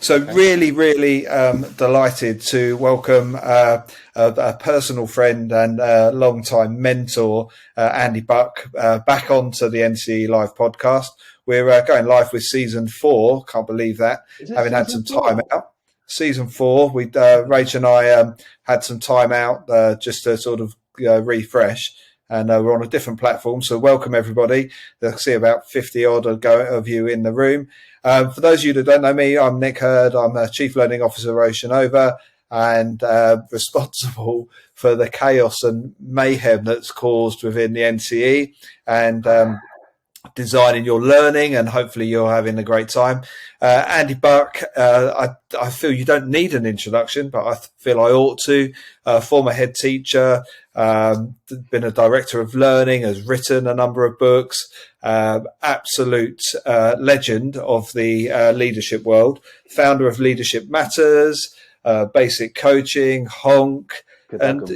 So really, really delighted to welcome a personal friend and long-time mentor, Andy Buck, back onto the NCE Live Podcast. We're going live with season 4. Can't believe that. Having had some time out. Season 4, we Rach and I had some time out just to sort of refresh. And we're on a different platform. So welcome, everybody. I see about 50 odd of you in the room. For those of you that don't know me, I'm Nick Hurd. I'm a Chief Learning Officer at Ocean Over and responsible for the chaos and mayhem that's caused within the NCE and designing your learning, and hopefully you're having a great time. Andy Buck, I feel you don't need an introduction, but I feel I ought to. Former head teacher, been a director of learning, has written a number of books, absolute legend of the leadership world, founder of Leadership Matters, Basic Coaching, Honk, and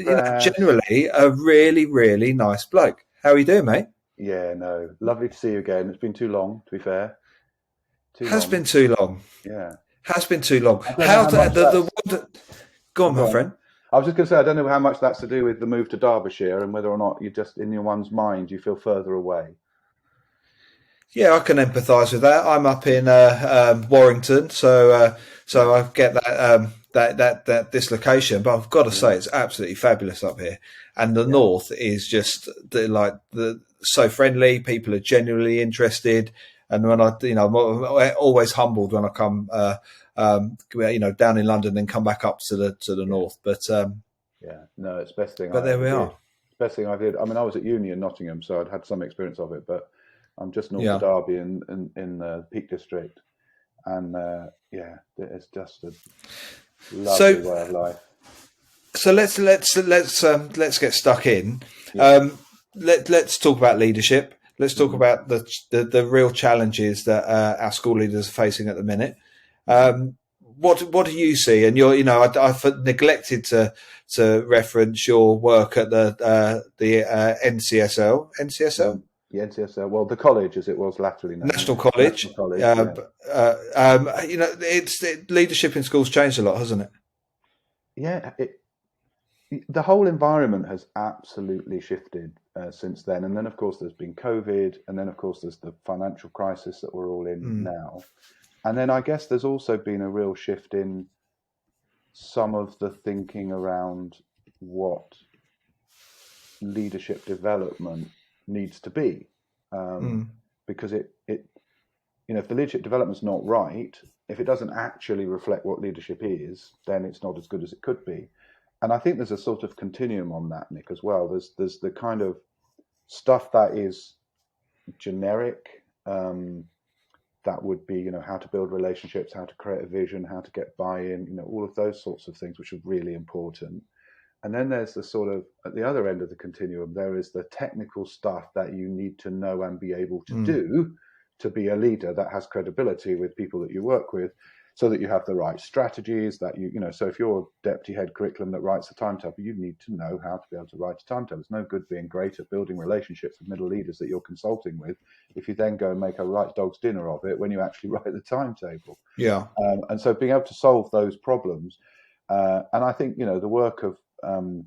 generally a really, really nice bloke. How are you doing, mate? Yeah, no, lovely to see you again. It's been too long, to be fair. Been too long. Yeah, has been too long. Go on, my friend. I was just going to say, I don't know how much that's to do with the move to Derbyshire and whether or not you just, in your one's mind, you feel further away. Yeah, I can empathise with that. I'm up in Warrington, so I get that dislocation. But I've got to say, it's absolutely fabulous up here, and the north is just so friendly. People are genuinely interested, and when I'm always humbled when I come, down in London and come back up to the north. But it's the best thing. But there we are. Best thing I did. I mean, I was at uni in Nottingham, so I'd had some experience of it, but I'm just north of Derby in the Peak District, and it's just a lovely way of life. So let's get stuck in. Yeah. Let's talk about leadership. Let's talk about the real challenges that our school leaders are facing at the minute. What do you see? And I've neglected to reference your work at the NCSL. NCSL. The NCSL, well, the college as it was latterly known. National College. Leadership in schools changed a lot, hasn't it? Yeah, the whole environment has absolutely shifted since then. And then, of course, there's been COVID, and then, of course, there's the financial crisis that we're all in now. And then I guess there's also been a real shift in some of the thinking around what leadership development needs to be, because if the leadership development's not right, if it doesn't actually reflect what leadership is, then it's not as good as it could be. And I think there's a sort of continuum on that, Nick, as well. There's the kind of stuff that is generic, that would be, how to build relationships, how to create a vision, how to get buy-in, all of those sorts of things, which are really important. And then there's the sort of, at the other end of the continuum, there is the technical stuff that you need to know and be able to do to be a leader that has credibility with people that you work with, so that you have the right strategies that so if you're deputy head curriculum that writes a timetable, you need to know how to be able to write a timetable. It's no good being great at building relationships with middle leaders that you're consulting with if you then go and make a right dog's dinner of it when you actually write the timetable. Yeah. And so being able to solve those problems, and I think, the work of,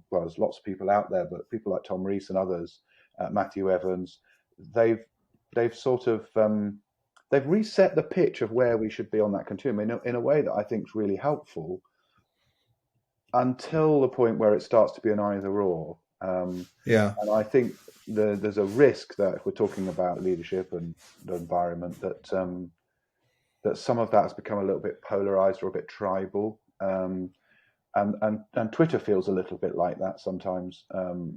there's lots of people out there, but people like Tom Rees and others, Matthew Evans, they've sort of, they've reset the pitch of where we should be on that continuum in a way that I think is really helpful, until the point where it starts to be an either or. And I think there's a risk that if we're talking about leadership and the environment, that some of that has become a little bit polarized or a bit tribal. And Twitter feels a little bit like that sometimes,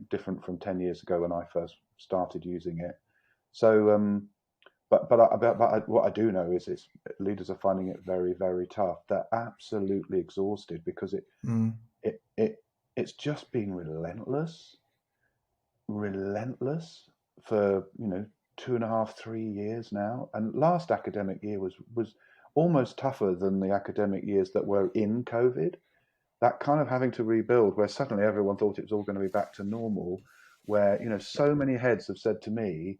different from 10 years ago when I first started using it. So, but what I do know is leaders are finding it very, very tough. They're absolutely exhausted because it's just been relentless for 2.5, 3 years now. And last academic year was almost tougher than the academic years that were in COVID. That kind of having to rebuild, where suddenly everyone thought it was all going to be back to normal, where so many heads have said to me,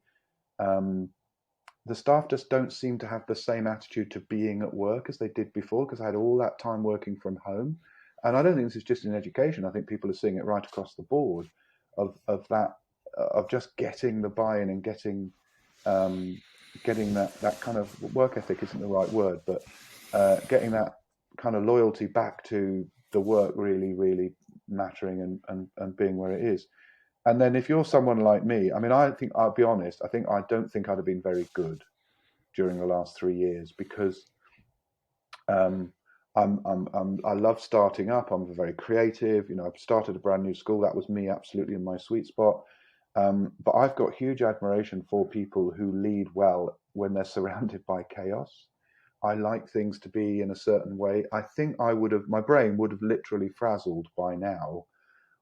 the staff just don't seem to have the same attitude to being at work as they did before, because I had all that time working from home. And I don't think this is just in education. I think people are seeing it right across the board of that, of just getting the buy-in and getting that kind of work ethic isn't the right word, but getting that kind of loyalty back to the work really, really mattering and being where it is. And then if you're someone like me, I mean, I think, I'll be honest, I don't think I'd have been very good during the last 3 years, because I love starting up. I'm very creative. I've started a brand new school. That was me, absolutely in my sweet spot. But I've got huge admiration for people who lead well when they're surrounded by chaos. I like things to be in a certain way. I think my brain would have literally frazzled by now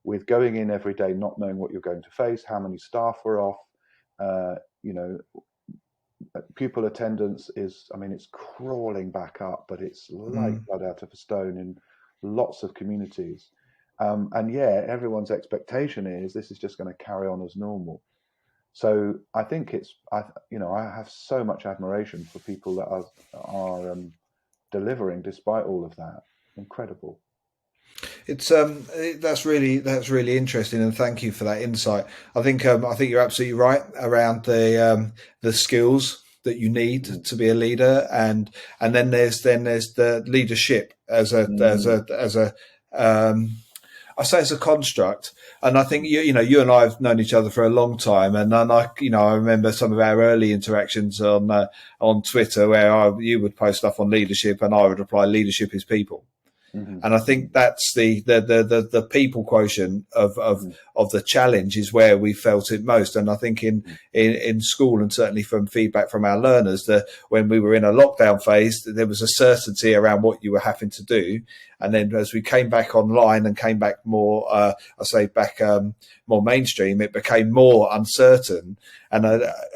with going in every day, not knowing what you're going to face, how many staff were off, pupil attendance is, it's crawling back up, but it's like blood out of a stone in lots of communities. And everyone's expectation is this is just going to carry on as normal. So I think I have so much admiration for people that are delivering despite all of that. Incredible. It's that's really interesting, and thank you for that insight. I think you're absolutely right around the skills that you need to be a leader, and then there's the leadership as a I say it's a construct. And I think you and I have known each other for a long time, and then I remember some of our early interactions on Twitter where you would post stuff on leadership and I would reply, "Leadership is people." Mm-hmm. And I think that's the people quotient of the challenge is where we felt it most. And I think in school, and certainly from feedback from our learners, that when we were in a lockdown phase, there was a certainty around what you were having to do. And then as we came back online and came back more, more mainstream, it became more uncertain. And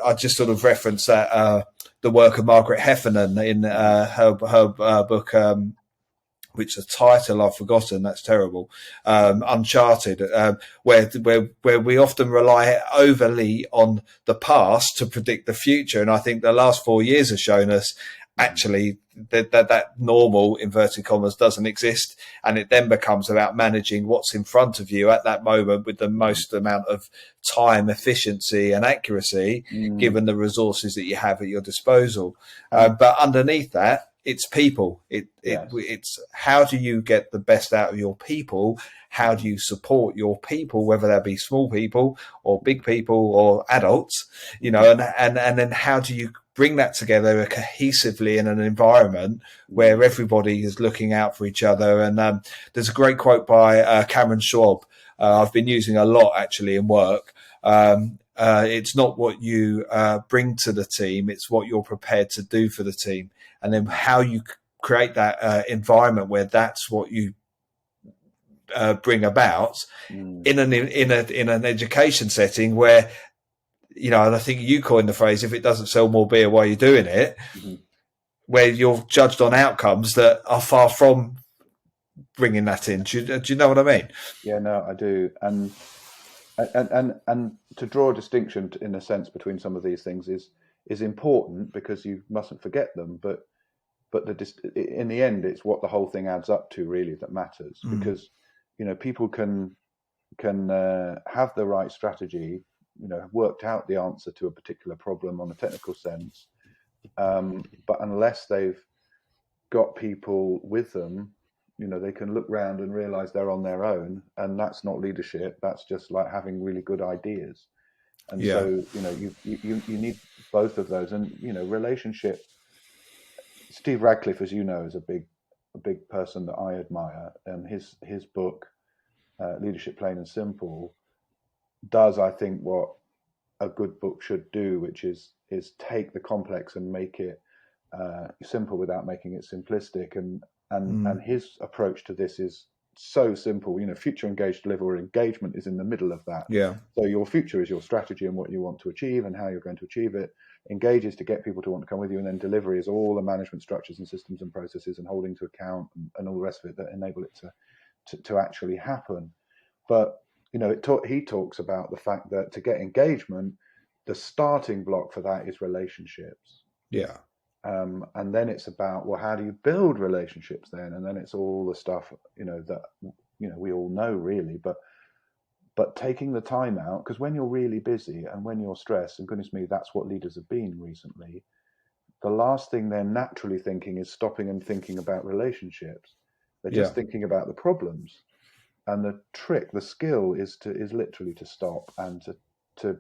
I just sort of referenced that the work of Margaret Heffernan in her book. Which the title I've forgotten. That's terrible. Uncharted, where we often rely overly on the past to predict the future, and I think the last 4 years have shown us actually that normal inverted commas doesn't exist, and it then becomes about managing what's in front of you at that moment with the most amount of time, efficiency, and accuracy, given the resources that you have at your disposal. But underneath that, it's people. It's how do you get the best out of your people? How do you support your people, whether that be small people or big people or adults, and then how do you bring that together cohesively in an environment where everybody is looking out for each other? And there's a great quote by Cameron Schwab. I've been using a lot actually in work. It's not what you bring to the team, it's what you're prepared to do for the team. And then how you create that environment where that's what you bring about in an education setting where, and I think you coined the phrase, if it doesn't sell more beer, why are you doing it? Where you're judged on outcomes that are far from bringing that in. Do you know what I mean? Yeah, no, I do. And to draw a distinction in a sense between some of these things is important, because you mustn't forget them. But in the end, it's what the whole thing adds up to really that matters. Because people can have the right strategy, have worked out the answer to a particular problem on a technical sense, but unless they've got people with them, they can look around and realize they're on their own, and that's not leadership. That's just like having really good ideas. And so, you need both of those. And, relationship, Steve Radcliffe, as you know, is a big person that I admire. And his book, Leadership Plain and Simple, does, I think, what a good book should do, which is take the complex and make it simple without making it simplistic. And his approach to this is so simple. Future engaged deliver, or engagement is in the middle of that. Yeah. So your future is your strategy and what you want to achieve and how you're going to achieve it. Engage is to get people to want to come with you, and then delivery is all the management structures and systems and processes and holding to account and all the rest of it that enable it to actually happen. But he talks about the fact that to get engagement, the starting block for that is relationships. Yeah. And then it's about, well, how do you build relationships then? And then it's all the stuff, that, we all know really, but taking the time out, because when you're really busy and when you're stressed, and goodness me, that's what leaders have been recently, the last thing they're naturally thinking is stopping and thinking about relationships. They're just thinking about the problems. And the trick, the skill is literally to stop and to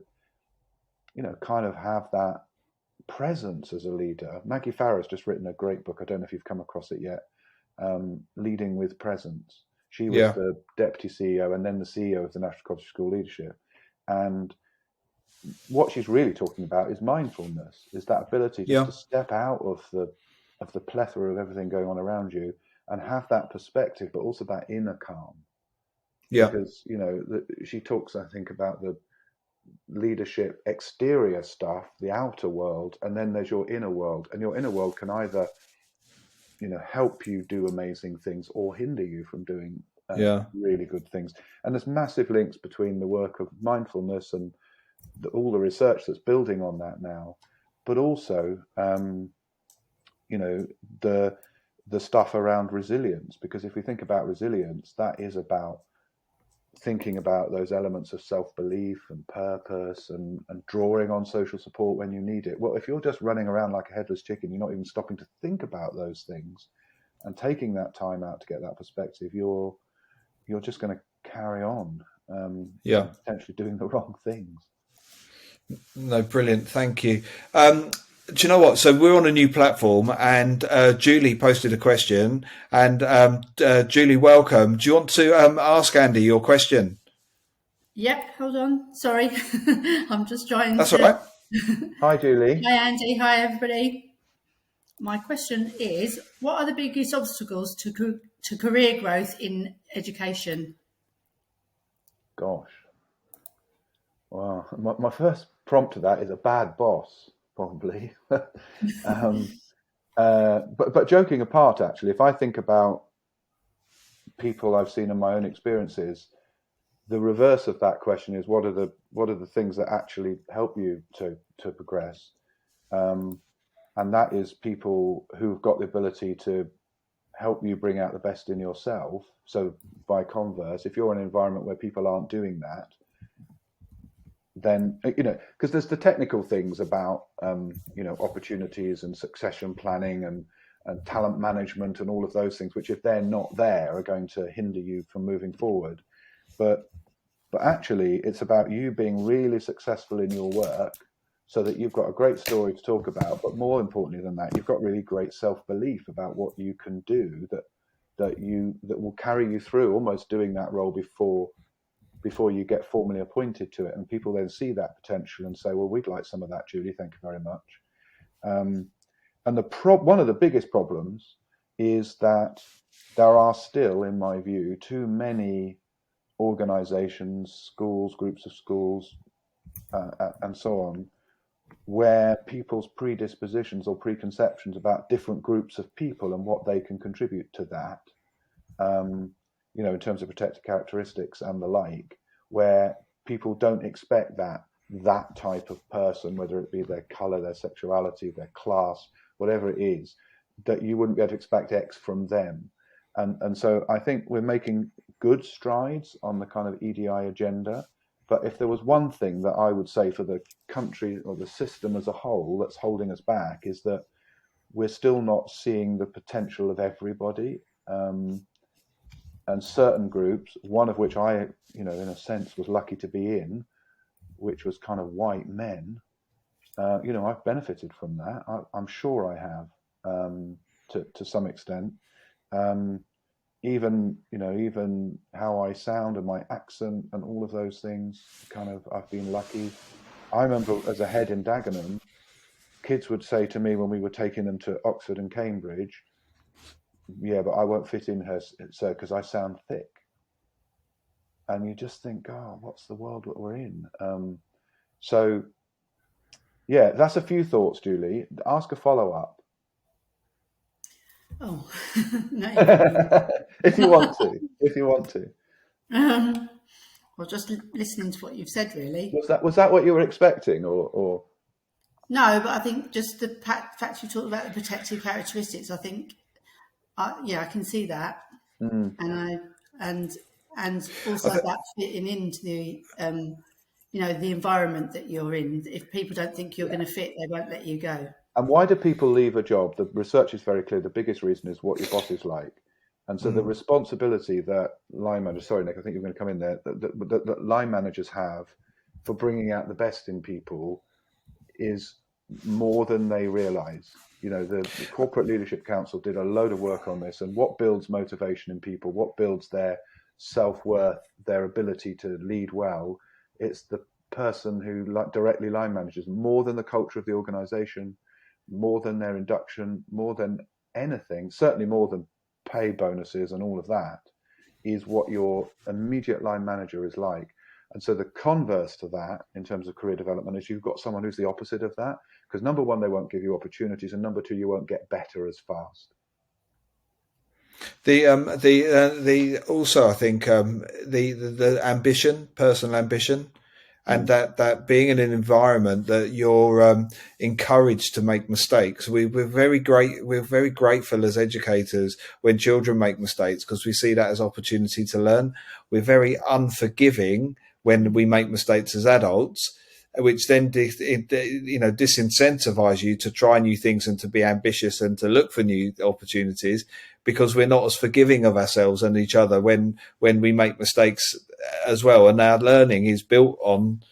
kind of have that presence as a leader. Maggie Farah's just written a great book. I don't know if you've come across it yet. Leading with Presence. She was the deputy CEO and then the CEO of the National College of School Leadership. And what she's really talking about is mindfulness, is that ability just to step out of the plethora of everything going on around you and have that perspective, but also that inner calm. Yeah. Because, she talks, I think, about the leadership exterior stuff, the outer world, and then there's your inner world. And your inner world can either help you do amazing things or hinder you from doing really good things. And there's massive links between the work of mindfulness and all the research that's building on that now, but also the stuff around resilience. Because if we think about resilience, that is about thinking about those elements of self-belief and purpose and drawing on social support when you need it. Well, if you're just running around like a headless chicken, you're not even stopping to think about those things and taking that time out to get that perspective, you're just going to carry on potentially doing the wrong things. No, brilliant. Thank you. Do you know what? So we're on a new platform, and Julie posted a question. And Julie, welcome. Do you want to ask Andy your question? Yep. Hold on. Sorry, I'm just trying. That's all right. Hi, Julie. Hi, Andy. Hi, everybody. My question is: what are the biggest obstacles to career growth in education? Gosh. Wow. My first prompt to that is a bad boss, probably. But joking apart, actually, if I think about people I've seen in my own experiences, the reverse of that question is what are the things that actually help you to progress? And that is people who've got the ability to help you bring out the best in yourself. So by converse, if you're in an environment where people aren't doing that, then, because there's the technical things about, opportunities and succession planning and talent management and all of those things, which if they're not there are going to hinder you from moving forward. But actually it's about you being really successful in your work so that you've got a great story to talk about. But more importantly than that, you've got really great self-belief about what you can do that will carry you through almost doing that role before you get formally appointed to it. And people then see that potential and say, well, we'd like some of that, Julie, thank you very much. And one of the biggest problems is that there are still, in my view, too many organizations, schools, groups of schools, and so on, where people's predispositions or preconceptions about different groups of people and what they can contribute to that, in terms of protected characteristics and the like, where people don't expect that type of person, whether it be their color, their sexuality, their class, whatever it is, that you wouldn't be able to expect X from them. And so I think we're making good strides on the kind of EDI agenda. But if there was one thing that I would say for the country or the system as a whole that's holding us back, is that we're still not seeing the potential of everybody. And certain groups, one of which I, in a sense, was lucky to be in, which was kind of white men. I've benefited from that. I'm sure I have, to some extent. Even how I sound and my accent and all of those things, I've been lucky. I remember as a head in Dagenham, kids would say to me when we were taking them to Oxford and Cambridge, yeah, but I won't fit in here, sir, because I sound thick. And you just think, oh, what's the world that we're in? So, yeah, that's a few thoughts, Julie. Ask a follow-up. Oh, no. If you want to. Well, Well, just listening to what you've said, really. Was that what you were expecting, or? No, but I think just the fact you talked about the protective characteristics. I think, I can see that, and also that fitting into the the environment that you're in. If people don't think you're going to fit, they won't let you go. And why do people leave a job? The research is very clear. The biggest reason is what your boss is like. And so the responsibility that line managers, sorry, Nick, I think you're going to come in there, that line managers have for bringing out the best in people is more than they realize. The Corporate Leadership Council did a load of work on this, and what builds motivation in people, what builds their self-worth, their ability to lead well, it's the person who directly line manages, more than the culture of the organization, more than their induction, more than anything, certainly more than pay bonuses and all of that, is what your immediate line manager is like. And so the converse to that in terms of career development is you've got someone who's the opposite of that, because number one, they won't give you opportunities, and number two, you won't get better as fast. Also, I think the ambition, personal ambition, and that being in an environment that you're encouraged to make mistakes. We're very grateful as educators when children make mistakes, because we see that as opportunity to learn. We're very unforgiving when we make mistakes as adults, which then disincentivize you to try new things and to be ambitious and to look for new opportunities, because we're not as forgiving of ourselves and each other when we make mistakes as well. And our learning is built on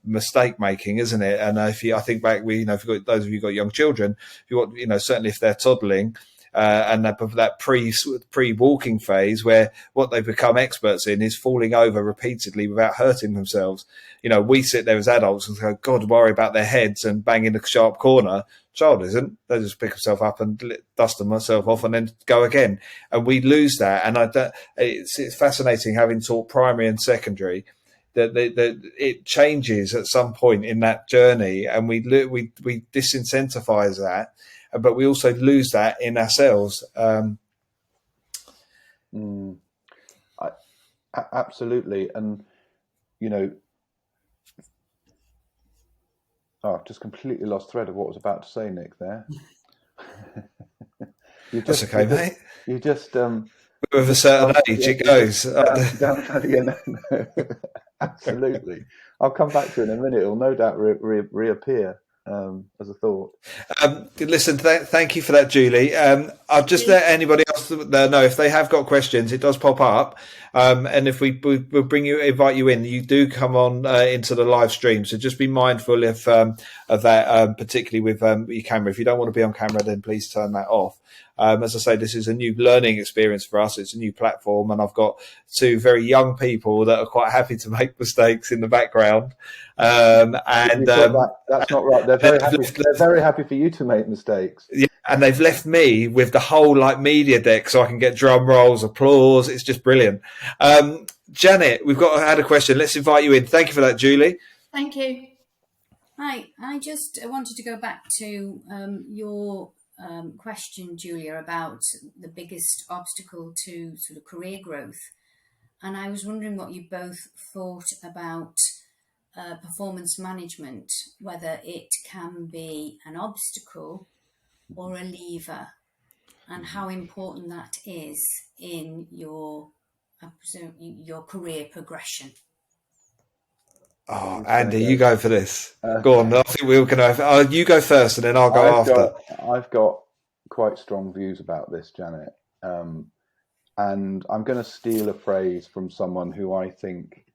mistake making, isn't it? And I think back, if you've got those of you who've got young children, certainly if they're toddling, and that pre-walking phase, where what they become experts in is falling over repeatedly without hurting themselves. We sit there as adults and go, God, worry about their heads and bang in a sharp corner. Child isn't. They just pick themselves up and dust themselves off and then go again. And we lose that. And it's fascinating, having taught primary and secondary, that it changes at some point in that journey, and we disincentivize that. But we also lose that in ourselves. Absolutely. And, I've just completely lost thread of what I was about to say, Nick, there. That's okay, mate. You just... with a certain age, it goes. Absolutely. I'll come back to it in a minute. It'll no doubt reappear. As a thought. Listen, thank you for that, Julie. I'll just let anybody else know if they have got questions. It does pop up, and if we'll invite you in, you do come on into the live stream. So just be mindful of that, particularly with your camera. If you don't want to be on camera, then please turn that off. As I say, this is a new learning experience for us. It's a new platform, and I've got two very young people that are quite happy to make mistakes in the background. That's not right. They're very happy for you to make mistakes. Yeah, and they've left me with the whole media deck, so I can get drum rolls, applause. It's just brilliant. Janet, we've had a question. Let's invite you in. Thank you for that, Julie. Thank you. Hi, I just wanted to go back to your question, Julia, about the biggest obstacle to sort of career growth. And I was wondering what you both thought about performance management, whether it can be an obstacle or a lever, and how important that is in your career progression. Oh, Andy, you go for this. Go on. I think we were going to. You go first, and then I'll go after. I've got quite strong views about this, Janet, and I'm going to steal a phrase from someone who I think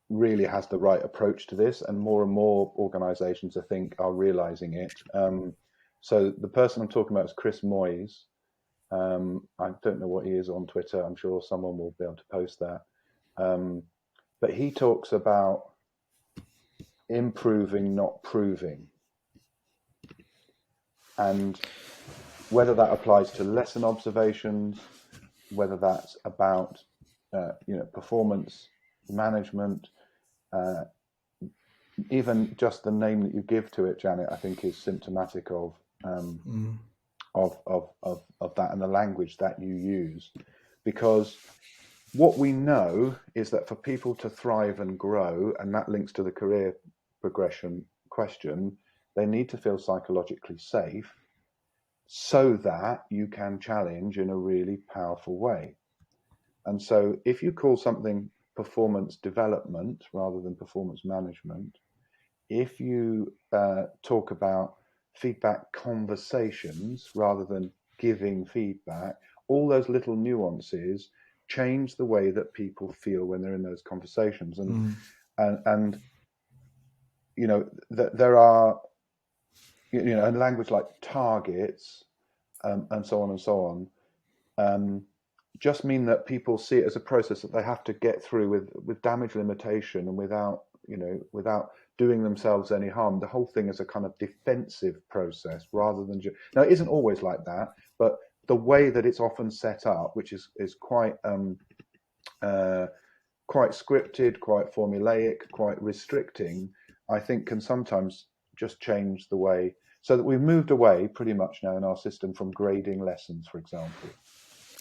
really has the right approach to this, and more organisations, I think, are realising it. So the person I'm talking about is Chris Moyes. I don't know what he is on Twitter. I'm sure someone will be able to post that. But he talks about improving, not proving. And whether that applies to lesson observations, whether that's about performance management, even just the name that you give to it, Janet, I think is symptomatic of that, and the language that you use, because what we know is that for people to thrive and grow, and that links to the career progression question, they need to feel psychologically safe so that you can challenge in a really powerful way. And so if you call something performance development rather than performance management, if you talk about feedback conversations rather than giving feedback, all those little nuances change the way that people feel when they're in those conversations. And you know, there are, you know, in language like targets and so on and so on, just mean that people see it as a process that they have to get through with damage limitation and without doing themselves any harm. The whole thing is a kind of defensive process rather than now it isn't always like that, but the way that it's often set up, which is quite quite scripted, quite formulaic, quite restricting, I think can sometimes just change the way, so that we've moved away pretty much now in our system from grading lessons, for example.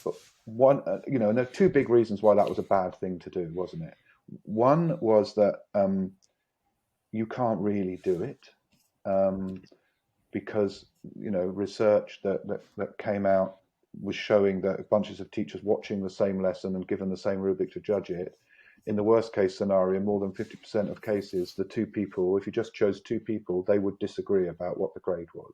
But one, and there are two big reasons why that was a bad thing to do, wasn't it? One was that you can't really do it because research that came out was showing that bunches of teachers watching the same lesson and given the same rubric to judge it, in the worst case scenario, more than 50% of cases, the two people, if you just chose two people, they would disagree about what the grade was.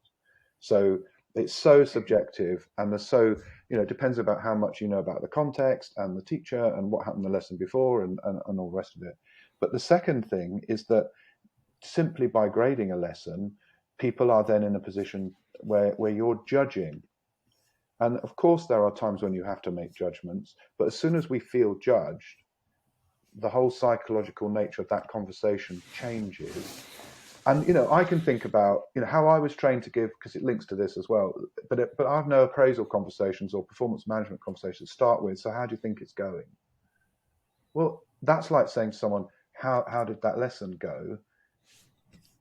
So it's so subjective, and it depends about how much you know about the context and the teacher and what happened the lesson before and all the rest of it. But the second thing is that simply by grading a lesson, people are then in a position where you're judging. And of course, there are times when you have to make judgments, but as soon as we feel judged, the whole psychological nature of that conversation changes. And, I can think about, how I was trained to give, because it links to this as well, but I have no appraisal conversations or performance management conversations to start with. So how do you think it's going? Well, that's like saying to someone, how did that lesson go?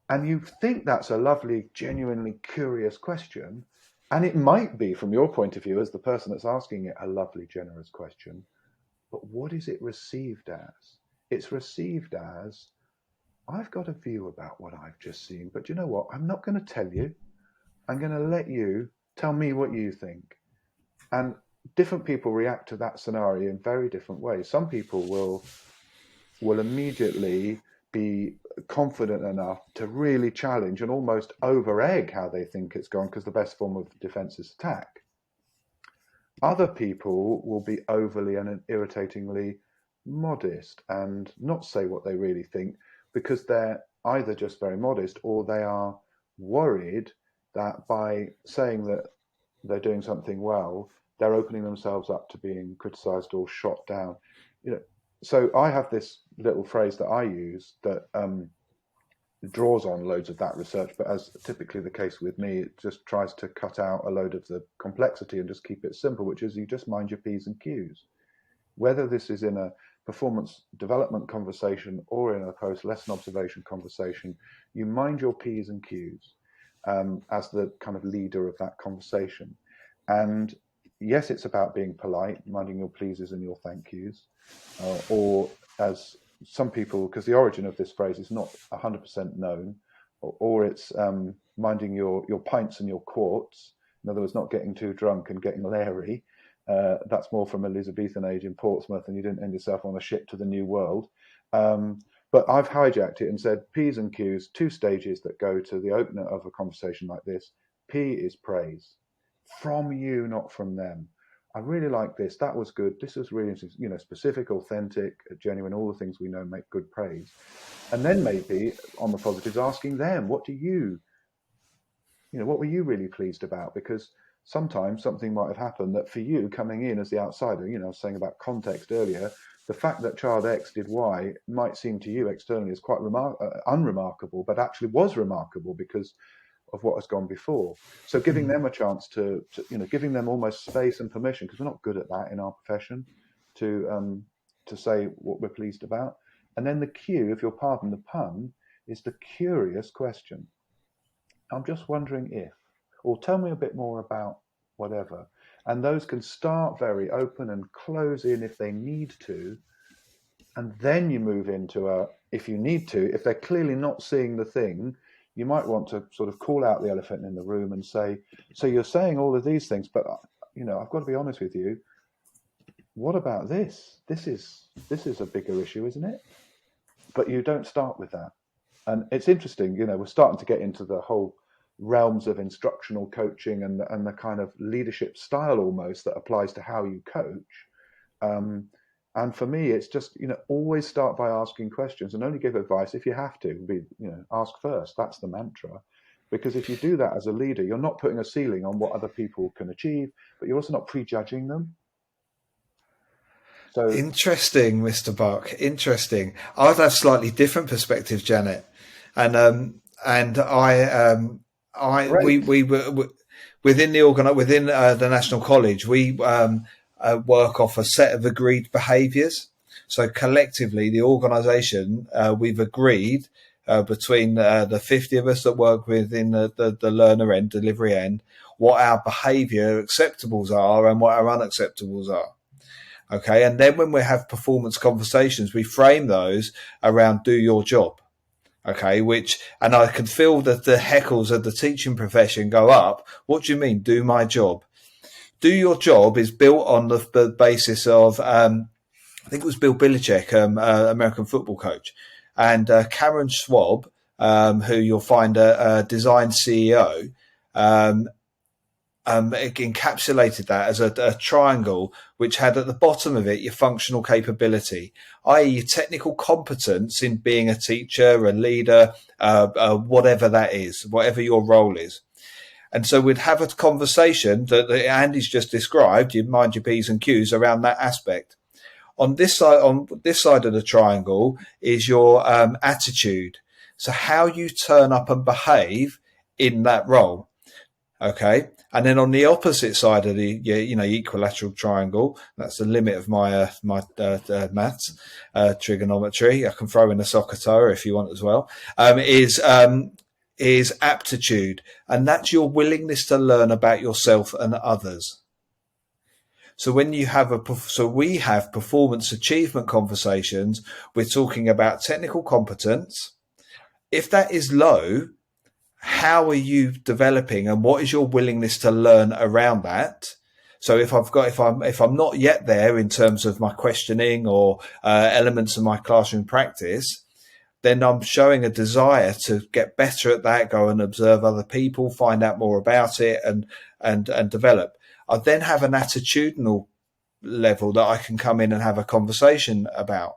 And you think that's a lovely, genuinely curious question. And it might be, from your point of view, as the person that's asking it, a lovely, generous question. But what is it received as? It's received as, I've got a view about what I've just seen, but you know what? I'm not going to tell you. I'm going to let you tell me what you think. And different people react to that scenario in very different ways. Some people will immediately be confident enough to really challenge and almost over-egg how they think it's gone, because the best form of defense is attack. Other people will be overly and irritatingly modest and not say what they really think, because they're either just very modest or they are worried that by saying that they're doing something well, they're opening themselves up to being criticized or shot down. So I have this little phrase that I use that draws on loads of that research, but as typically the case with me, it just tries to cut out a load of the complexity and just keep it simple, which is you just mind your P's and Q's. Whether this is in a performance development conversation or in a post-lesson observation conversation, you mind your P's and Q's as the kind of leader of that conversation. And yes, it's about being polite, minding your pleases and your thank yous, or as some people, because the origin of this phrase is not 100% known, or it's minding your pints and your quarts. In other words, not getting too drunk and getting leery. That's more from Elizabethan age in Portsmouth, and you didn't end yourself on a ship to the New World. But I've hijacked it and said P's and Q's, two stages that go to the opener of a conversation like this. P is praise. From you, not from them. I really like this. That was good. This was really, specific, authentic, genuine, all the things we know make good praise. And then maybe on the positives, asking them, what were you really pleased about? Because sometimes something might have happened that for you coming in as the outsider, I was saying about context earlier, the fact that child X did Y might seem to you externally as quite unremarkable, but actually was remarkable because of what has gone before. So giving them a chance to giving them almost space and permission, because we're not good at that in our profession, to say what we're pleased about. And then the Q, if you'll pardon the pun, is the curious question. I'm just wondering if, or tell me a bit more about whatever. And those can start very open and close in if they need to. And then you move into if you need to, if they're clearly not seeing the thing, you might want to sort of call out the elephant in the room and say, so you're saying all of these things, but, I've got to be honest with you. What about this? This is a bigger issue, isn't it? But you don't start with that. And it's interesting, we're starting to get into the whole realms of instructional coaching and the kind of leadership style almost that applies to how you coach. And for me, it's just, always start by asking questions and only give advice if you have to. Ask first. That's the mantra. Because if you do that as a leader, you're not putting a ceiling on what other people can achieve, but you're also not prejudging them. So interesting, Mr. Buck. Interesting. I'd have slightly different perspective, Janet, and we were within the National College. We work off a set of agreed behaviours. So collectively, the organisation we've agreed between the 50 of us that work within the learner end, delivery end, what our behaviour acceptables are and what our unacceptables are. Okay, and then when we have performance conversations, we frame those around do your job. Okay, and I can feel that the heckles of the teaching profession go up. What do you mean, do my job? Do your job is built on the basis of, I think it was Bill Belichick, American football coach, and Karen Schwab, who you'll find a design CEO, encapsulated that as a triangle, which had at the bottom of it your functional capability, i.e. your technical competence in being a teacher, a leader, whatever that is, whatever your role is. And so we'd have a conversation that Andy's just described, you mind your P's and Q's around that aspect. On this side of the triangle is your attitude. So how you turn up and behave in that role. Okay. And then on the opposite side of the, equilateral triangle, that's the limit of my maths, trigonometry. I can throw in a SOHCAHTOA if you want as well, is aptitude. And that's your willingness to learn about yourself and others. So when you have we have performance achievement conversations, we're talking about technical competence. If that is low, how are you developing and what is your willingness to learn around that? So if I'm not yet there in terms of my questioning or elements of my classroom practice, then I'm showing a desire to get better at that, go and observe other people, find out more about it and develop. I then have an attitudinal level that I can come in and have a conversation about.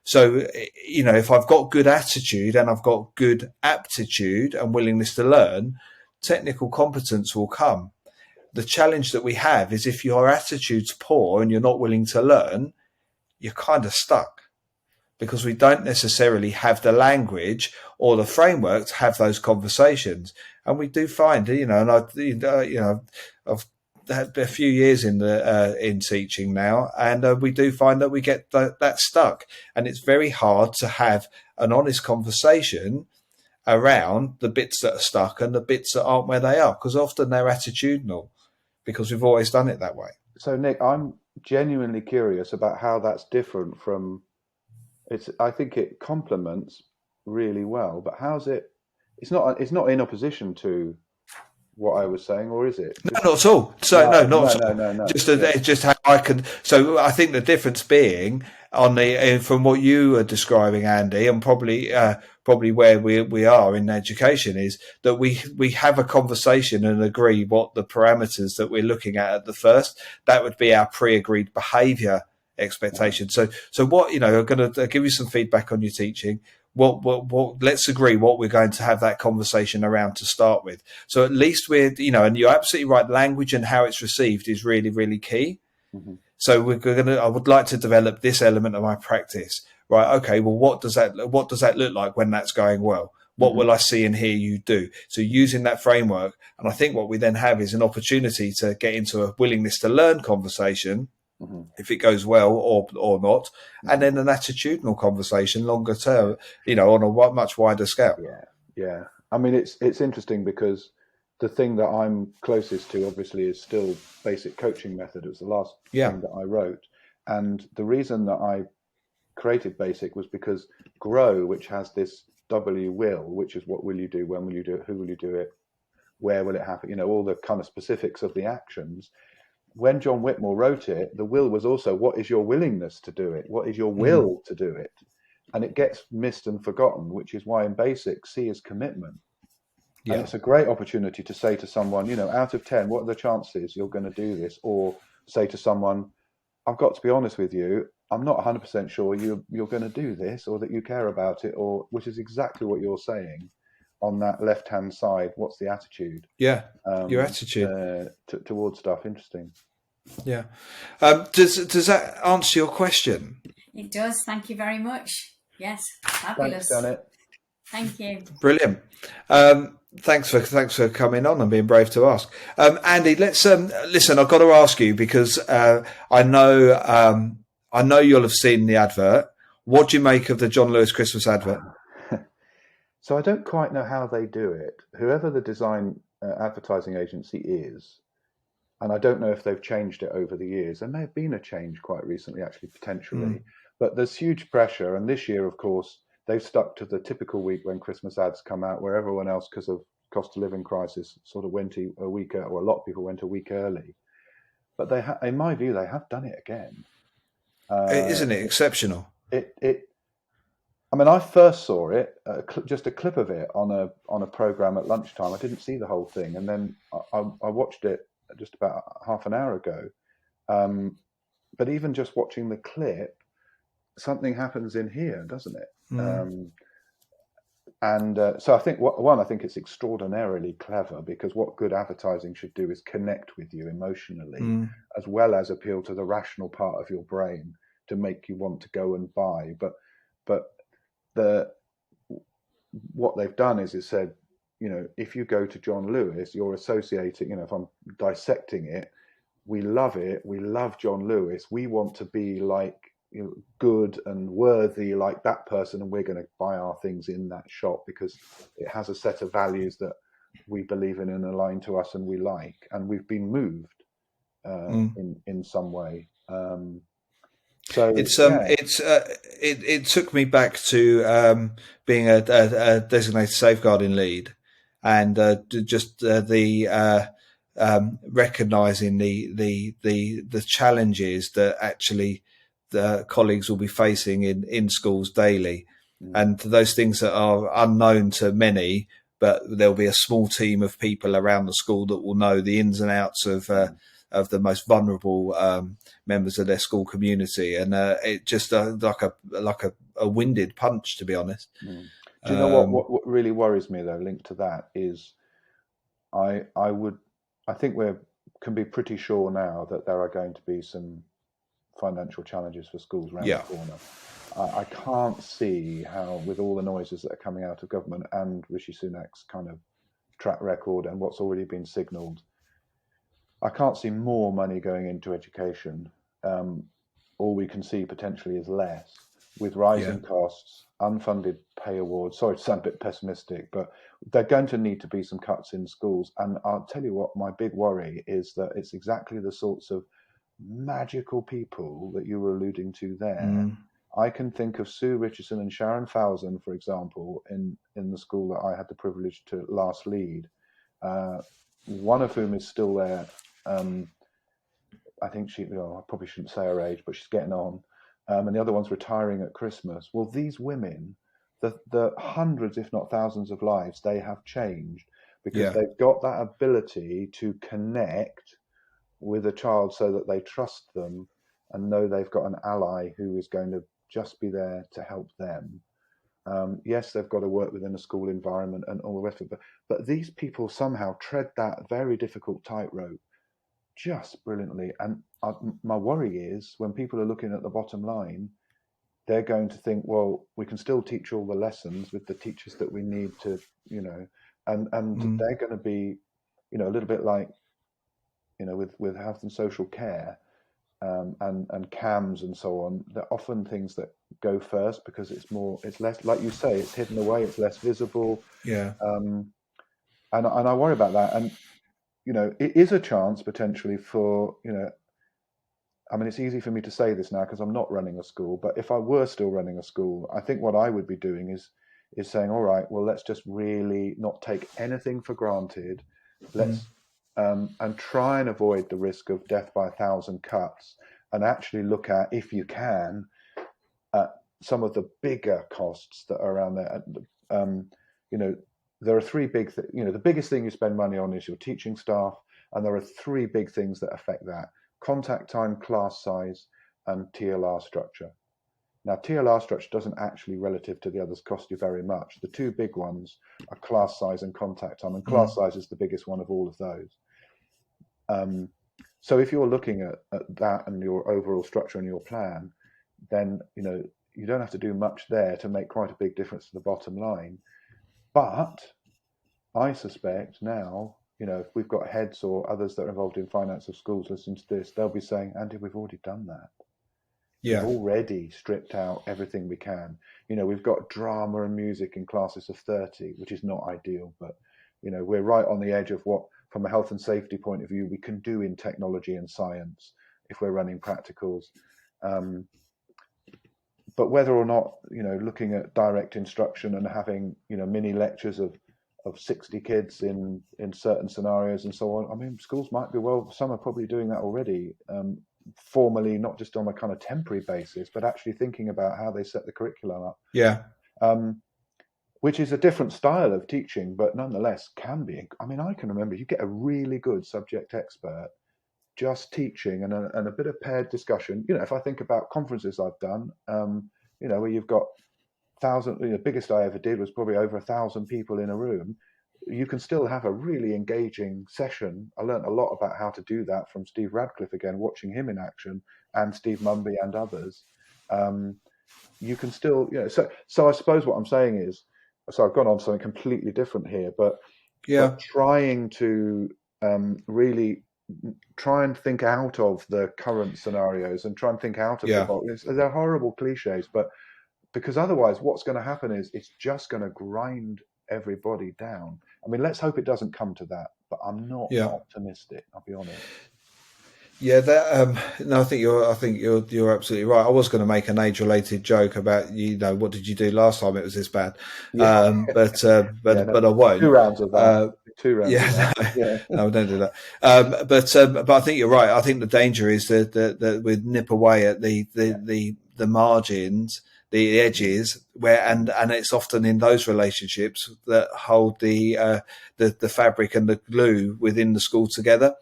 So, if I've got good attitude and I've got good aptitude and willingness to learn, technical competence will come. The challenge that we have is if your attitude's poor and you're not willing to learn, you're kind of stuck because we don't necessarily have the language or the framework to have those conversations. And we do find, I've had a few years in teaching now, and we do find that we get that stuck, and it's very hard to have an honest conversation around the bits that are stuck and the bits that aren't where they are, because often they're attitudinal because we've always done it that way. So Nick, I'm genuinely curious about how that's different from I think it complements really well, but how's it? It's not in opposition to what I was saying, or is it? No, not at all. So no. Just how I can. So I think the difference being from what you are describing, Andy, and probably where we are in education is that we have a conversation and agree what the parameters that we're looking at the first. That would be our pre-agreed behaviour expectation. So what I'm going to give you some feedback on your teaching. What let's agree what we're going to have that conversation around to start with. So at least and you're absolutely right, language and how it's received is really, really key. Mm-hmm. So I would like to develop this element of my practice. Right. Okay. Well, what does that look like when that's going well? What mm-hmm. will I see and hear you do? So using that framework. And I think what we then have is an opportunity to get into a willingness to learn conversation. Mm-hmm. If it goes well or not, mm-hmm. and then an attitudinal conversation longer term, on a much wider scale. Yeah. I mean, it's interesting because the thing that I'm closest to, obviously, is still basic coaching method. It was the last thing that I wrote. And the reason that I created basic was because grow, which has this W will, which is what will you do, when will you do it, who will you do it, where will it happen, all the kind of specifics of the actions. When John Whitmore wrote it, the will was also, what is your willingness to do it? What is your will to do it? And it gets missed and forgotten, which is why in basic, C is commitment. And it's a great opportunity to say to someone, out of 10, what are the chances you're going to do this? Or say to someone, I've got to be honest with you, I'm not 100% sure you're going to do this, or that you care about it, or which is exactly what you're saying on that left-hand side. What's the attitude? Yeah, your attitude towards stuff. Interesting. Yeah. Does that answer your question? It does. Thank you very much. Yes, fabulous. Thanks, Janet. Thank you. Brilliant. Thanks for coming on and being brave to ask. Andy, let's listen. I've got to ask you because I know you'll have seen the advert. What do you make of the John Lewis Christmas advert? So I don't quite know how they do it. Whoever the design advertising agency is, and I don't know if they've changed it over the years. There may have been a change quite recently, actually, potentially. But there's huge pressure. And this year, of course, they've stuck to the typical week when Christmas ads come out, where everyone else, because of cost of living crisis, sort of went a week, or a lot of people went a week early. But in my view, they have done it again. Isn't it exceptional? I mean, I first saw it, just a clip of it on a program at lunchtime. I didn't see the whole thing, and then I watched it just about half an hour ago. But even just watching the clip, something happens in here, doesn't it? So I think I think it's extraordinarily clever, because what good advertising should do is connect with you emotionally, as well as appeal to the rational part of your brain to make you want to go and buy. But what they've done is said, if you go to John Lewis, you're associating, if I'm dissecting it, we love John Lewis. We want to be like, good and worthy like that person, and we're going to buy our things in that shop because it has a set of values that we believe in and align to us and we like, and we've been moved in some way. So it took me back to being a designated safeguarding lead, and recognizing the challenges that actually the colleagues will be facing in schools daily, and those things that are unknown to many, but there'll be a small team of people around the school that will know the ins and outs of the most vulnerable members of their school community, and it just like a winded punch, to be honest. Do you know what really worries me, though, linked to that, is I think we can be pretty sure now that there are going to be some financial challenges for schools around the corner. I can't see how, with all the noises that are coming out of government and Rishi Sunak's kind of track record and what's already been signalled, I can't see more money going into education. All we can see potentially is less, with rising costs, unfunded pay awards. Sorry to sound a bit pessimistic, but they're going to need to be some cuts in schools. And I'll tell you what, my big worry is that it's exactly the sorts of magical people that you were alluding to there. I can think of Sue Richardson and Sharon Falzon, for example, in the school that I had the privilege to last lead, one of whom is still there. I think I probably shouldn't say her age, but she's getting on. And the other one's retiring at Christmas. Well, these women, the hundreds, if not thousands of lives they have changed, because they've got that ability to connect with a child so that they trust them and know they've got an ally who is going to just be there to help them. Yes, they've got to work within a school environment and all the rest of it, but these people somehow tread that very difficult tightrope just brilliantly. And my worry is when people are looking at the bottom line, they're going to think, well, we can still teach all the lessons with the teachers that we need to, and they're going to be, a little bit like, with health and social care, and CAMS and so on. They're often things that go first because it's less, like you say, it's hidden away, it's less visible. and I worry about that. And it is a chance potentially for I mean, it's easy for me to say this now because I'm not running a school, but if I were still running a school, I think what I would be doing is saying, all right, well, let's just really not take anything for granted. Let's and try and avoid the risk of death by 1,000 cuts, and actually look at, if you can, at some of the bigger costs that are around there. There are three big the biggest thing you spend money on is your teaching staff, and there are three big things that affect that: contact time, class size, and TLR structure. Now, TLR structure doesn't actually, relative to the others, cost you very much. The two big ones are class size and contact time, and class size is the biggest one of all of those. So if you're looking at that and your overall structure and your plan, then you don't have to do much there to make quite a big difference to the bottom line. But I suspect now, if we've got heads or others that are involved in finance of schools listening to this, they'll be saying, Andy, we've already done that. Yeah. We've already stripped out everything we can. We've got drama and music in classes of 30, which is not ideal, but we're right on the edge of what, from a health and safety point of view, we can do in technology and science if we're running practicals. But whether or not, looking at direct instruction and having, mini lectures of 60 kids in certain scenarios and so on, I mean, schools might be, some are probably doing that already, formally, not just on a kind of temporary basis, but actually thinking about how they set the curriculum up. Yeah. Which is a different style of teaching, but nonetheless can be. I mean, I can remember you get a really good subject expert just teaching and a bit of paired discussion. If I think about conferences I've done, where you've got 1,000, the biggest I ever did was probably over 1,000 people in a room. You can still have a really engaging session. I learned a lot about how to do that from Steve Radcliffe, again, watching him in action, and Steve Mumby and others. You can still, so I suppose what I'm saying is, so I've gone on to something completely different here, but trying to really try and think out of the current scenarios and try and think out of the box. They're horrible cliches, but because otherwise what's going to happen is it's just going to grind everybody down. I mean, let's hope it doesn't come to that, but I'm not optimistic, I'll be honest. Yeah, no, I think you're absolutely right. I was going to make an age-related joke about what did you do last time it was this bad, but I won't. 2 rounds of that. 2 rounds. No, don't do that. But I think you're right. I think the danger is that we nip away at the margins, the edges, and it's often in those relationships that hold the fabric and the glue within the school together.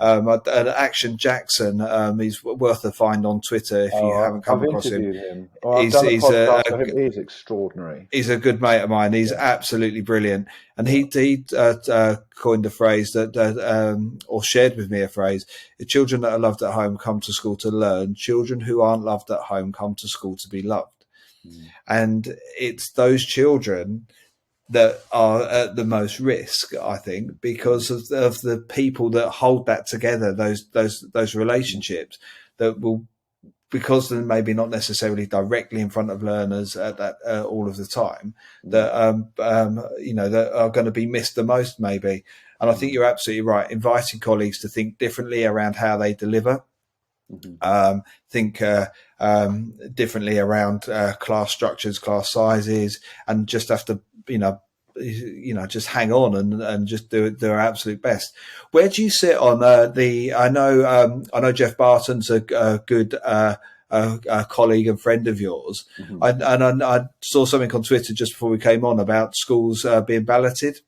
Action Jackson, he's worth a find on Twitter if you haven't come across him. He's extraordinary. He's a good mate of mine. He's absolutely brilliant, and he coined a phrase or shared with me a phrase: "The children that are loved at home come to school to learn. Children who aren't loved at home come to school to be loved." And it's those children that are at the most risk, I think, because of the people that hold that together, those relationships that will, because they're maybe not necessarily directly in front of learners at that all of the time, that that are going to be missed the most, maybe. And I think you're absolutely right. Inviting colleagues to think differently around how they deliver. Think differently around class structures, class sizes, and just have to just hang on and just do our absolute best. Where do you sit on I know Jeff Barton's a good a colleague and friend of yours. I saw something on Twitter just before we came on about schools being balloted.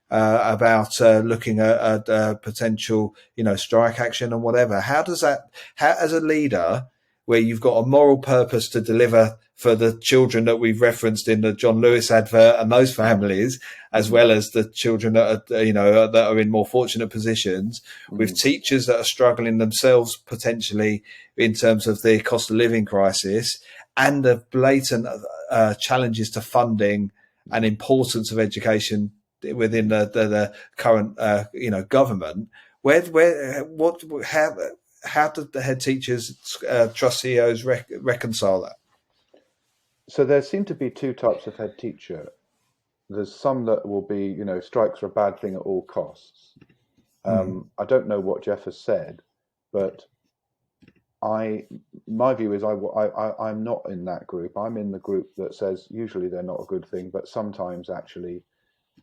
About looking at potential, strike action and whatever. How does that, as a leader, where you've got a moral purpose to deliver for the children that we've referenced in the John Lewis advert and those families, as well as the children that are, that are in more fortunate positions, with teachers that are struggling themselves potentially in terms of the cost of living crisis and the blatant challenges to funding and importance of education within the current government, how did the head teachers, trust CEOs reconcile that? So there seem to be two types of head teacher. there's some that will be, strikes are a bad thing at all costs. I don't know what Jeff has said, but my view is I'm not in that group. I'm in the group that says usually they're not a good thing, but sometimes actually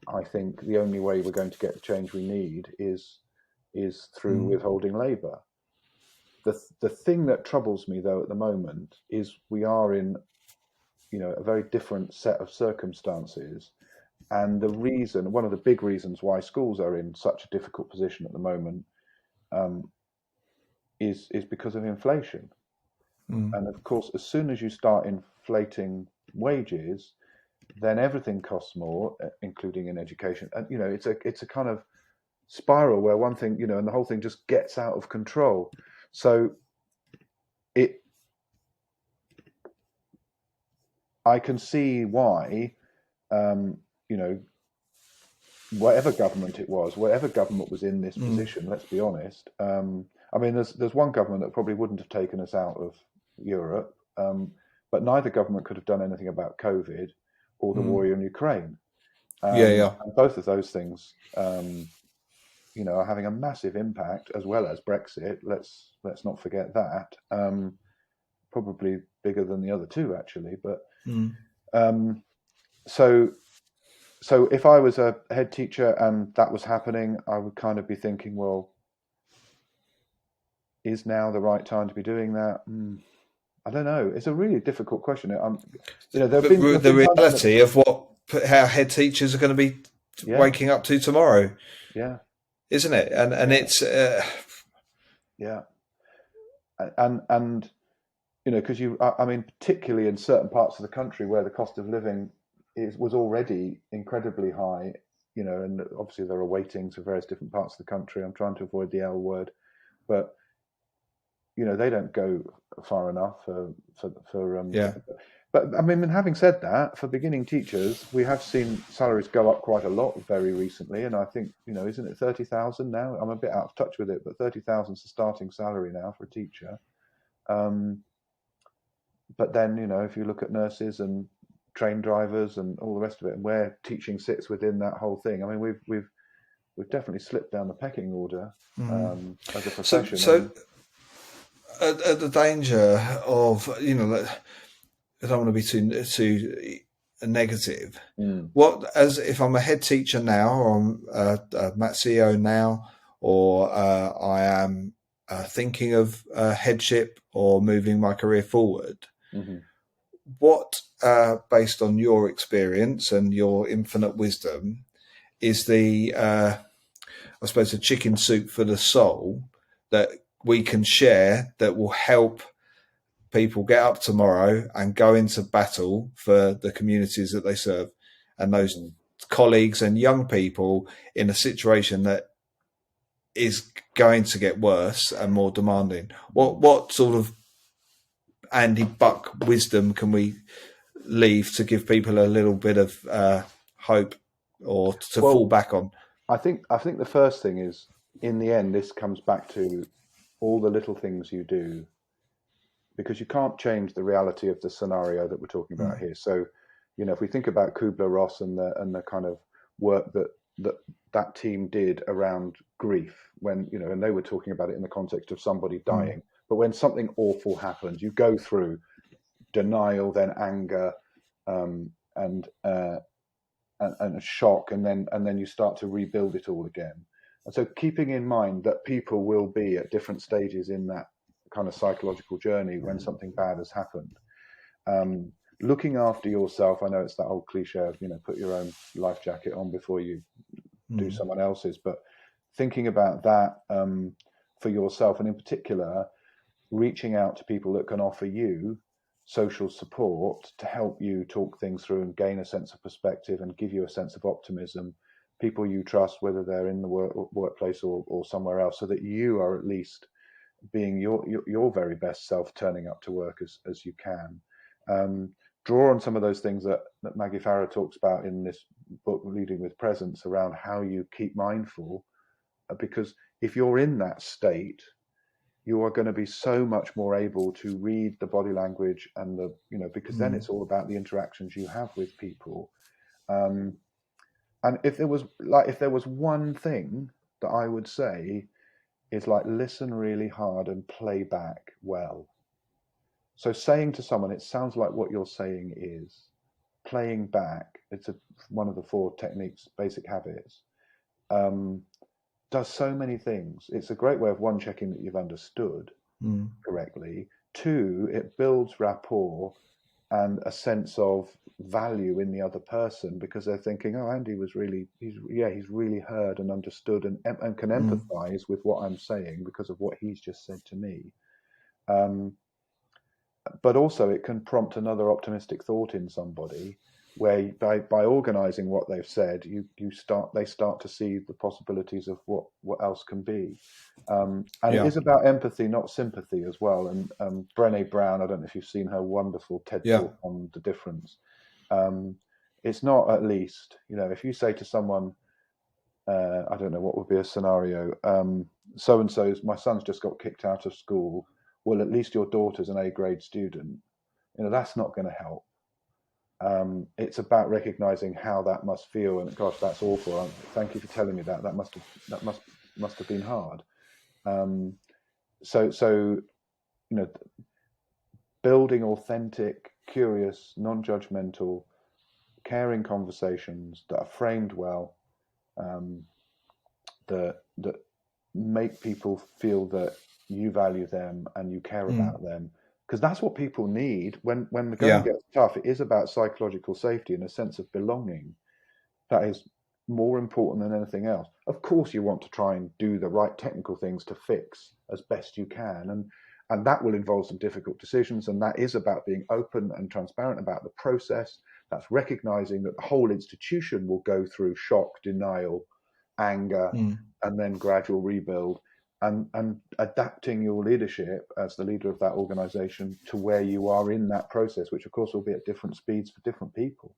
I think the only way we're going to get the change we need is through withholding labour. The thing that troubles me though at the moment is we are in a very different set of circumstances, and one of the big reasons why schools are in such a difficult position at the moment is because of inflation. And of course, as soon as you start inflating wages, then everything costs more, including in education. And it's a kind of spiral where one thing, and the whole thing just gets out of control. So I can see why, whatever government it was, whatever government was in this position, let's be honest. There's one government that probably wouldn't have taken us out of Europe, but neither government could have done anything about COVID or the war in Ukraine. And both of those things, are having a massive impact, as well as Brexit. Let's not forget that. Probably bigger than the other two, actually. But so if I was a head teacher and that was happening, I would kind of be thinking, well, is now the right time to be doing that? I don't know. It's a really difficult question. The reality of how head teachers are going to be waking up to tomorrow. Yeah. Isn't it? And it's and because particularly in certain parts of the country where the cost of living was already incredibly high, and obviously there are weightings for various different parts of the country. I'm trying to avoid the L word, but they don't go far enough for. But having said that, for beginning teachers, we have seen salaries go up quite a lot very recently, and I think isn't it 30,000 now? I'm a bit out of touch with it, but 30,000 is the starting salary now for a teacher. But then if you look at nurses and train drivers and all the rest of it, and where teaching sits within that whole thing, we've definitely slipped down the pecking order as a profession. So at the danger of I don't want to be too negative. If I'm a head teacher now, or I'm a Matt CEO now, or I am thinking of headship or moving my career forward, what, based on your experience and your infinite wisdom, is the, I suppose, a chicken soup for the soul that we can share that will help people get up tomorrow and go into battle for the communities that they serve and those colleagues and young people in a situation that is going to get worse and more demanding? What sort of Andy Buck wisdom can we leave to give people a little bit of hope or to fall back on? I think the first thing is, in the end, this comes back to all the little things you do, because you can't change the reality of the scenario that we're talking about here. So, if we think about Kubler-Ross and the kind of work that team did around grief, when and they were talking about it in the context of somebody dying, but when something awful happens, you go through denial, then anger, and a shock, and then you start to rebuild it all again. And so, keeping in mind that people will be at different stages in that kind of psychological journey when something bad has happened. Looking after yourself, I know it's that old cliche of, put your own life jacket on before you do someone else's, but thinking about that for yourself, and in particular, reaching out to people that can offer you social support to help you talk things through and gain a sense of perspective and give you a sense of optimism, people you trust, whether they're in the workplace or somewhere else, so that you are at least being your very best self, turning up to work as you can. Draw on some of those things that Maggie Farah talks about in this book, Leading with Presence, around how you keep mindful, because if you're in that state, you are going to be so much more able to read the body language and because then it's all about the interactions you have with people. And if there was one thing that I would say is like, listen really hard and play back well. So saying to someone, it sounds like what you're saying is playing back. It's one of the 4 techniques, basic habits. Does so many things. It's a great way of 1, checking that you've understood correctly. 2, it builds rapport and a sense of value in the other person, because they're thinking, oh, Andy was he's really heard and understood and can empathize with what I'm saying because of what he's just said to me. But also it can prompt another optimistic thought in somebody, where by organizing what they've said, they start to see the possibilities of what else can be. It is about empathy, not sympathy, as well. And Brené Brown, I don't know if you've seen her wonderful TED talk on the difference. It's not, at least, if you say to someone, I don't know, what would be a scenario? So-and-so's, my son's just got kicked out of school. Well, at least your daughter's an A-grade student. That's not going to help. It's about recognizing how that must feel, and gosh, that's awful. Thank you for telling me that. That must have been hard. So building authentic, curious, non-judgmental, caring conversations that are framed well, that make people feel that you value them and you care about them. Because that's what people need when the going gets tough. It is about psychological safety and a sense of belonging. That is more important than anything else. Of course, you want to try and do the right technical things to fix as best you can, and that will involve some difficult decisions. And that is about being open and transparent about the process. That's recognizing that the whole institution will go through shock, denial, anger, and then gradual rebuild. And adapting your leadership as the leader of that organization to where you are in that process, which of course will be at different speeds for different people.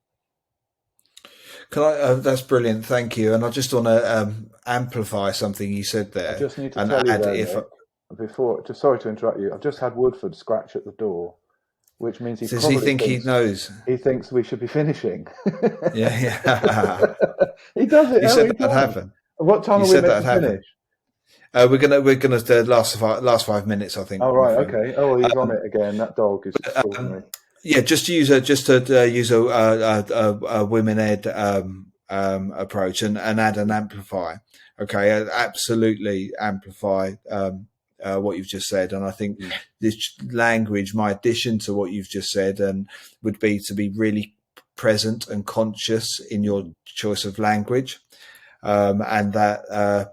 Can I? That's brilliant, thank you. And I just want to amplify something you said there. I just need to tell you that sorry to interrupt you. I've just had Woodford scratch at the door, which means he knows. He thinks we should be finishing. Yeah. He does it. You said that'd happen. What time are we meant to finish? We're gonna the last 5 minutes, I think. Oh right, okay. Oh, he's on it again. That dog is extraordinary. Yeah, just to use a women-ed approach and add an amplify. Okay, absolutely amplify what you've just said, and I think this language, my addition to what you've just said, would be to be really present and conscious in your choice of language. And that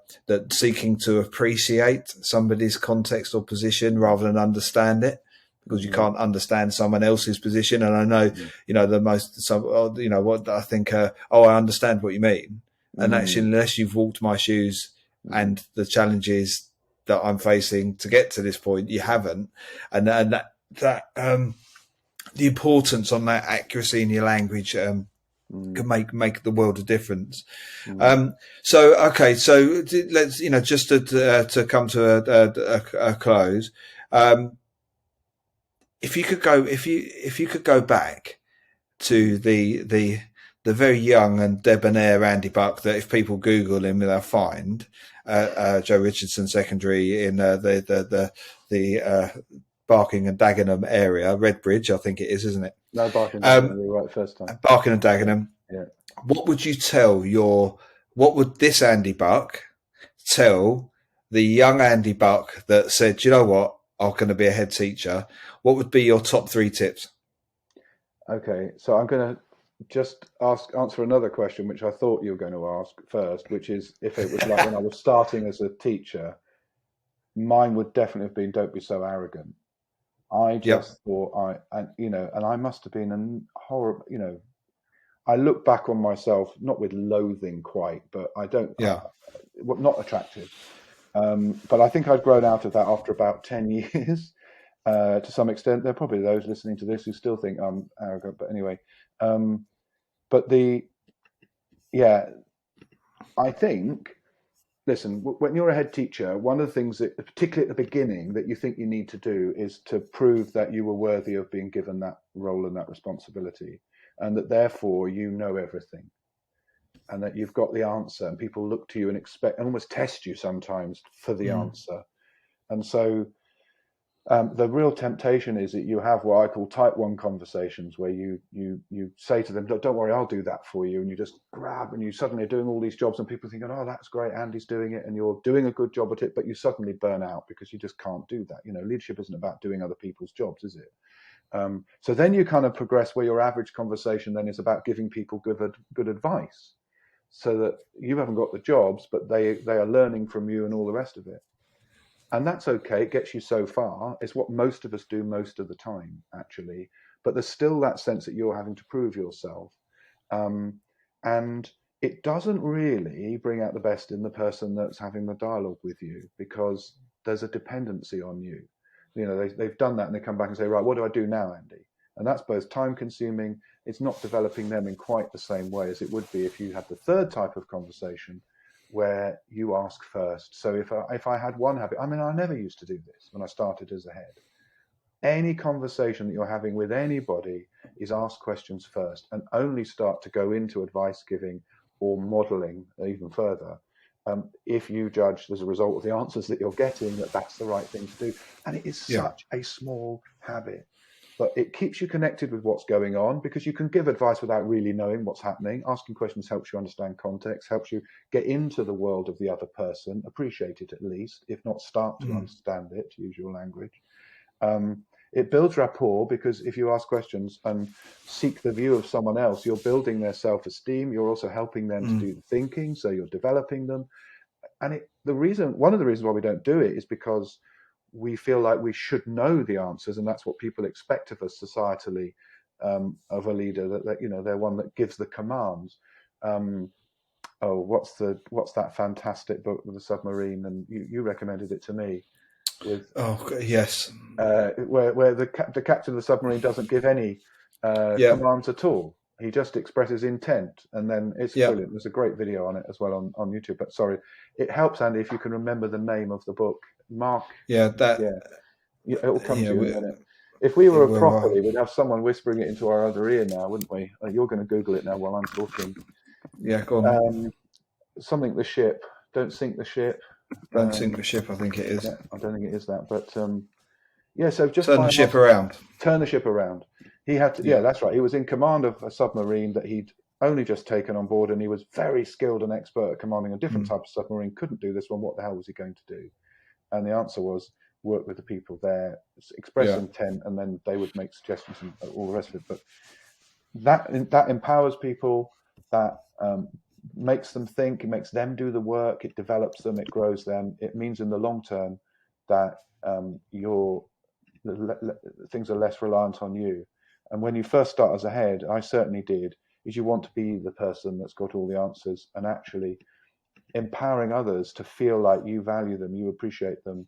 seeking to appreciate somebody's context or position rather than understand it, because you can't understand someone else's position. And I know, what I think, I understand what you mean. And actually, unless you've walked my shoes and the challenges that I'm facing to get to this point, you haven't. And that the importance on that accuracy in your language, can make the world of difference. So let's just to come to a close. If you could go back to the very young and debonair Andy Buck, that if people Google him, they'll find Joe Richardson Secondary in the Barking and Dagenham area, Redbridge, I think it is, isn't it? No, Barking and Dagenham, you're right first time. Barking and Dagenham. Yeah. What would you what would this Andy Buck tell the young Andy Buck that said, you know what, I'm going to be a head teacher? What would be your top 3 tips? Okay, so I'm going to just answer another question, which I thought you were going to ask first, which is, if it was like when I was starting as a teacher, mine would definitely have been, don't be so arrogant. I just thought and I must have been a horrible, I look back on myself, not with loathing quite, but not attractive. But I think I'd grown out of that after about 10 years. To some extent, there are probably those listening to this who still think I'm arrogant, but anyway. I think, listen, when you're a head teacher, one of the things that, particularly at the beginning, that you think you need to do is to prove that you were worthy of being given that role and that responsibility, and that therefore you know everything. and that you've got the answer, and people look to you and expect and almost test you sometimes for the answer. And so the real temptation is that you have what I call type 1 conversations, where you say to them, don't worry, I'll do that for you. And you just grab, and you suddenly are doing all these jobs, and people thinking, oh, that's great, Andy's doing it, and you're doing a good job at it, but you suddenly burn out because you just can't do that. Leadership isn't about doing other people's jobs, is it? So then you kind of progress where your average conversation then is about giving people good advice, so that you haven't got the jobs, but they are learning from you and all the rest of it. And that's okay. It gets you so far. It's what most of us do most of the time, actually. But there's still that sense that you're having to prove yourself. And it doesn't really bring out the best in the person that's having the dialogue with you, because there's a dependency on you. They've done that, and they come back and say, right, what do I do now, Andy? And that's both time consuming. It's not developing them in quite the same way as it would be if you had the third type of conversation, where you ask first. So if I had one habit, I never used to do this when I started as a head. Any conversation that you're having with anybody is ask questions first, and only start to go into advice giving or modeling even further if you judge as a result of the answers that you're getting that that's the right thing to do. And it is such a small habit. But it keeps you connected with what's going on, because you can give advice without really knowing what's happening. Asking questions helps you understand context, helps you get into the world of the other person, appreciate it at least, if not start to understand it, to use your language. It builds rapport, because if you ask questions and seek the view of someone else, you're building their self-esteem. You're also helping them to do the thinking, so you're developing them. And one of the reasons why we don't do it is because we feel like we should know the answers, and that's what people expect of us societally, of a leader, that they're one that gives the commands. What's that fantastic book with the submarine? And you recommended it to me. Yes. Where the captain of the submarine doesn't give any commands at all. He just expresses intent, and then it's brilliant. There's a great video on it as well on YouTube. But sorry, it helps, Andy, if you can remember the name of the book. Mark. It'll come to you in a minute. If we were properly, we'd have someone whispering it into our other ear now, wouldn't we? You're going to Google it now while I'm talking. Yeah, go on. Something the ship. Don't sink the ship. Don't sink the ship, I think it is. Yeah, I don't think it is that, but so just turn the ship around. Turn the ship around. He had to. Yeah, that's right. He was in command of a submarine that he'd only just taken on board, and he was very skilled and expert at commanding a different type of submarine. Couldn't do this one. What the hell was he going to do? And the answer was work with the people there, express intent, and then they would make suggestions and all the rest of it. But that empowers people. That makes them think. It makes them do the work. It develops them. It grows them. It means in the long term that things are less reliant on you. And when you first start as a head, I certainly did, is you want to be the person that's got all the answers, and actually empowering others to feel like you value them, you appreciate them,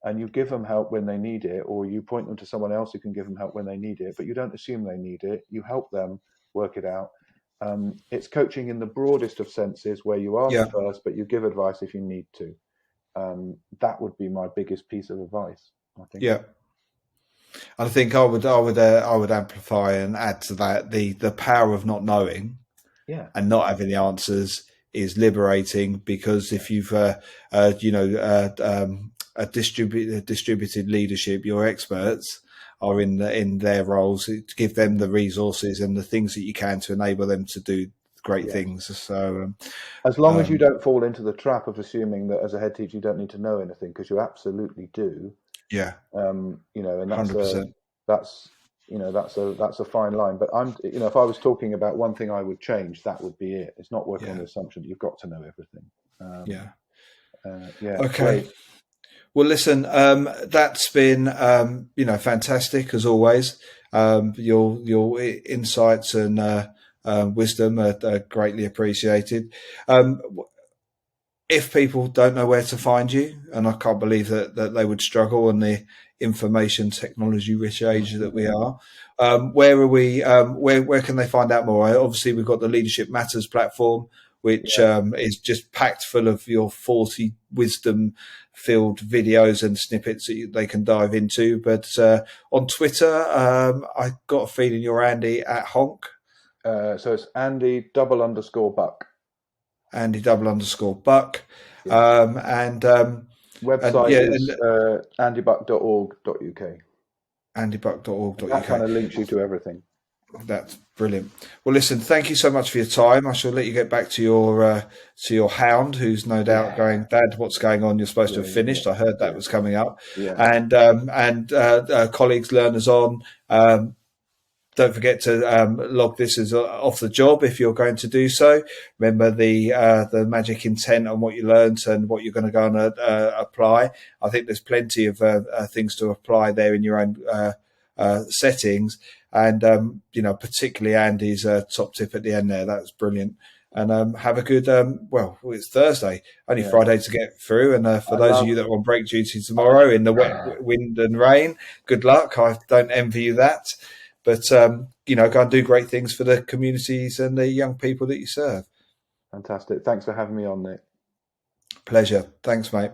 and you give them help when they need it, or you point them to someone else who can give them help when they need it, but you don't assume they need it. You help them work it out. It's coaching in the broadest of senses, where you ask first, but you give advice if you need to. That would be my biggest piece of advice, I think. Yeah. I think I would amplify and add to that the power of not knowing, and not having the answers is liberating, because if you've a distributed leadership, your experts are in their roles to give them the resources and the things that you can to enable them to do great things. So as long as you don't fall into the trap of assuming that as a head teacher you don't need to know anything, because you absolutely do. And that's 100%. That's a fine line. But if I was talking about one thing I would change, that would be it. It's not working on the assumption that you've got to know everything. Okay. Great. Well, listen, that's been fantastic as always. Your insights and wisdom are greatly appreciated. If people don't know where to find you, and I can't believe that they would struggle in the information technology rich age that we are, where are we? Where can they find out more? Obviously, we've got the Leadership Matters platform, which is just packed full of your 40 wisdom-filled videos and snippets that they can dive into. But on Twitter, I got a feeling you're Andy at Honk. So it's Andy _Buck. Andy_Buck. Website is andybuck.org.uk. Andybuck.org.uk. That kind of links you to everything. That's brilliant. Well, listen, thank you so much for your time. I shall let you get back to your hound, who's no doubt going, Dad, what's going on? You're supposed to have finished. I heard that was coming up. And colleagues, learners on. Don't forget to log this as off the job if you're going to do so. Remember the magic intent on what you learned and what you're going to go and apply. I think there's plenty of things to apply there in your own settings. And, particularly Andy's top tip at the end there. That was brilliant. And have a good, it's Thursday, only Friday to get through. And for those of you that are on break duty tomorrow in the wet wind and rain, good luck. I don't envy you that. But, go and do great things for the communities and the young people that you serve. Fantastic. Thanks for having me on, Nick. Pleasure. Thanks, mate.